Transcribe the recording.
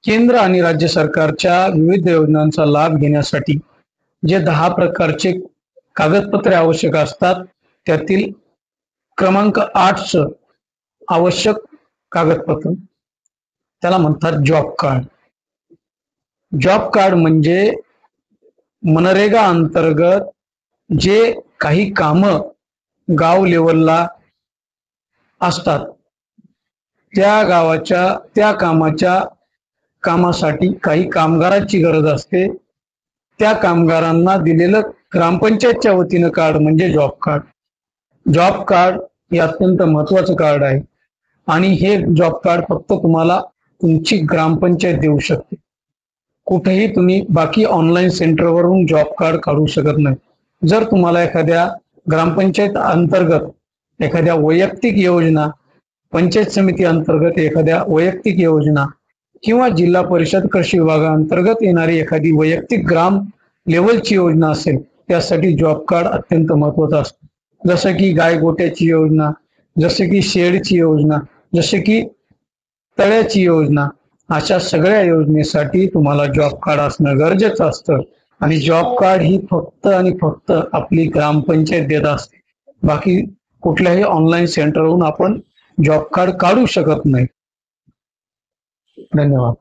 केंद्र आणि राज्य सरकारच्या विविध योजनांचा लाभ घेण्यासाठी जे 10 प्रकारचे कागदपत्रे आवश्यक असतात त्यातील क्रमांक 8 आवश्यक कागदपत्र त्याला म्हणतात जॉब कार्ड. जॉब कार्ड म्हणजे मनरेगा अंतर्गत जे काही कामं गाव लेवलला असतात त्या गावाच्या त्या कामासाठी काही कामगारांची गरज असते. त्या कामगारांना दिलेलं ग्रामपंचायतच्या वतीनं कार्ड म्हणजे जॉब कार्ड. जॉब कार्ड हे अत्यंत महत्वाचं कार्ड आहे आणि हे जॉब कार्ड फक्त तुम्हाला तुमची ग्रामपंचायत देऊ शकते. कुठेही तुम्ही बाकी ऑनलाईन सेंटरवरून जॉब कार्ड काढू शकत नाही. जर तुम्हाला एखाद्या ग्रामपंचायत अंतर्गत एखाद्या वैयक्तिक योजना, पंचायत समिती अंतर्गत एखाद्या वैयक्तिक योजना किंवा जिल्हा परिषद कृषी विभागाअंतर्गत येणारी एखादी वैयक्तिक ग्राम लेवलची योजना असेल त्यासाठी जॉब कार्ड अत्यंत महत्वाचं असतं. जसं की गाय गोट्याची योजना, जसे की शेडची योजना, जसे की तळ्याची योजना, अशा सगळ्या योजनेसाठी तुम्हाला जॉब कार्ड असणं गरजेचं असतं आणि जॉब कार्ड ही फक्त आणि फक्त आपली ग्रामपंचायत देत असते. बाकी कुठल्याही ऑनलाईन सेंटरवरून आपण जॉब कार्ड काढू शकत नाही. धन्यवाद.